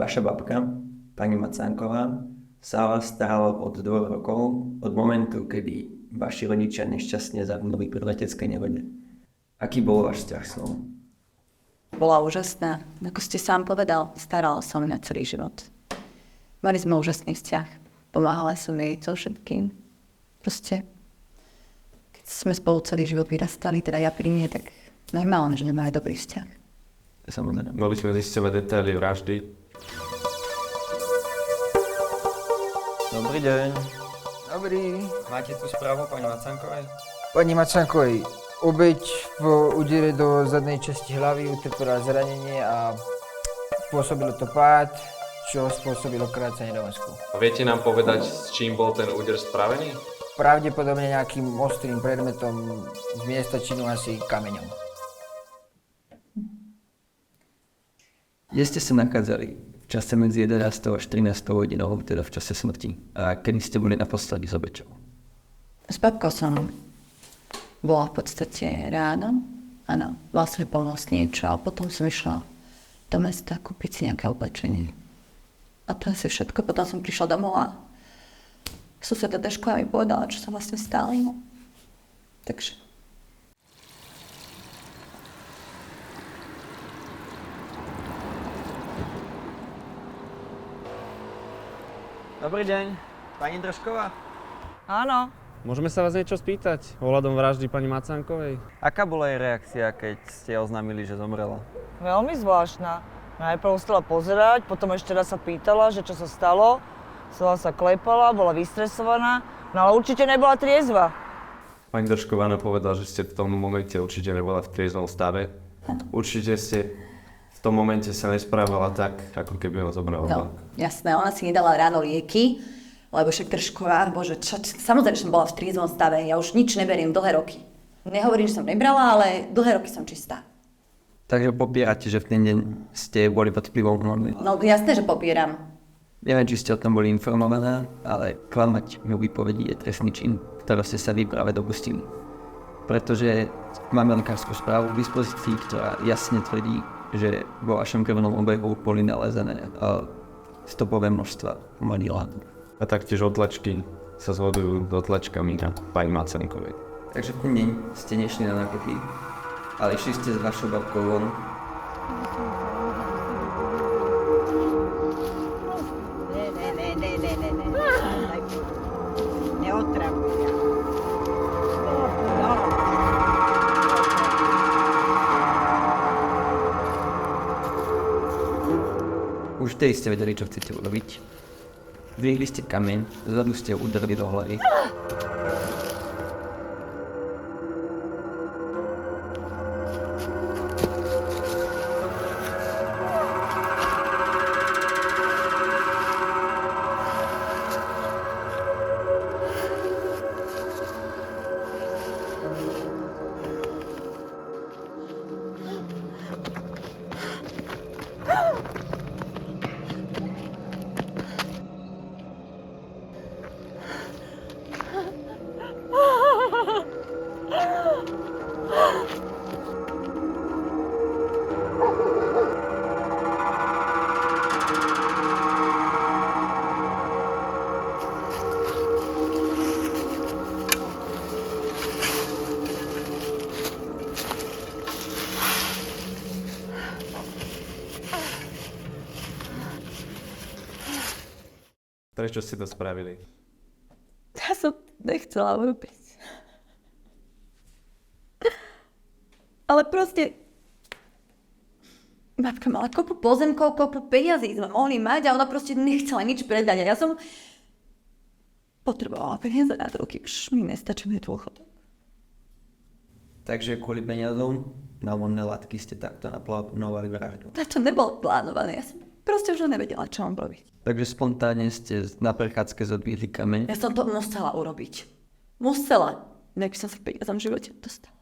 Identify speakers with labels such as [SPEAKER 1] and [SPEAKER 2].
[SPEAKER 1] Vaša babka, pani Macánková, sa o vás starala od 2 rokov, od momentu, kedy vaši rodičia nešťastne zahynuli pri leteckej nehode. Aký bol váš vzťah s ňou?
[SPEAKER 2] Bola úžasná. Ako ste sám povedal, starala som na celý život. Mali sme úžasný vzťah. Pomáhala som jej so všetkým. Proste, keď sme spolu celý život vyrastali, teda ja pri nej, tak normálne, že nemáme dobrý vzťah.
[SPEAKER 1] Samozrejme.
[SPEAKER 3] Mohli sme zisťovať detaily vraždy.
[SPEAKER 1] Dobrý deň.
[SPEAKER 4] Dobrý.
[SPEAKER 1] Máte tu správu pani Macánkovej?
[SPEAKER 4] Pani Macánkovej, obeť v údere do zadnej časti hlavy utrpela zranenie a spôsobilo to pád, čo spôsobilo krácanie do mozku.
[SPEAKER 3] Viete nám povedať, s čím bol ten úder spravený?
[SPEAKER 4] Pravdepodobne nejakým ostrým predmetom z miesta činu, asi kameňom.
[SPEAKER 1] Kde ste sa nachádzali v čase medzi 11. až 13. hodinou, teda v čase smrti? A kedy ste boli naposledy s obeťou?
[SPEAKER 2] S babkou som bola v podstate ráno, áno, vlastne pomôcť niečo, a potom som išla do mesta kúpiť si nejaké oblečenie. A to asi všetko, potom som prišla domov a suseda Dešková mi povedala, čo sa vlastne stalo. Takže.
[SPEAKER 5] Dobrý deň, pani Držková.
[SPEAKER 6] Áno.
[SPEAKER 5] Môžeme sa vás niečo spýtať ohľadom vraždy pani Macánkovej? Aká bola jej reakcia, keď ste oznámili, že zomrela?
[SPEAKER 6] Veľmi zvláštna. Najprv stala pozerať, potom ešte raz sa pýtala, že čo sa stalo. Celá sa klepala, bola vystresovaná, no ale určite nebola triezva.
[SPEAKER 3] Pani Držková nám povedala, že ste v tom momente určite nebola v triezvom stave. Určite ste v tom momente sa nesprávala tak, ako keby ho zomrela.
[SPEAKER 2] No, jasné, ona si nedala ráno lieky, lebo však Držková, bože, samozrejme, že som bola v triezvom stave, ja už nič neberiem dlhé roky. Nehovorím, že som nebrala, ale dlhé roky som čistá.
[SPEAKER 1] Takže popierate, že v ten deň ste boli pod vplyvom hormónov?
[SPEAKER 2] No jasné, že popieram.
[SPEAKER 1] Neviem, či ste o tom boli informovaná, ale klamať mi výpovedí je trestný čin, ktorého ste sa vy práve dopustili. Pretože máme lekárskú správu v dispozícii, ktorá jasne tvrdí, že vo vašom krvnom obehu boli nalezené stopové množstva hmotných látok.
[SPEAKER 3] A taktiež odtlačky sa zhodujú s odtlačkami na pani Macánkovej.
[SPEAKER 1] Takže v ten deň ste nešli na nákupy, ale išli ste s vašou babkou von.
[SPEAKER 7] Neotravuj.
[SPEAKER 1] Už vtedy ste vedeli, čo chcete urobiť. Zdvihli ste kameň, zadu ste ho udarili do hlavy.
[SPEAKER 3] Prečo ste to spravili?
[SPEAKER 2] Ja som nechcela urobiť. Ale proste babka mala kopu pozemkov, kopu peniazí sme mohli mať a ona proste nechcela nič predať. A ja som potrebovala peniaze na roky, už mi nestačili dôchodok.
[SPEAKER 1] Takže kvôli peniazom na vonné látky ste takto naplánovali vraždu.
[SPEAKER 2] A to nebolo plánované, ja som proste už nevedela, čo mám robiť.
[SPEAKER 1] Takže spontánne ste na prechádzke zodvihli kameň.
[SPEAKER 2] Ja som to musela urobiť. Musela. Inak by som sa peniazom v živote dostala.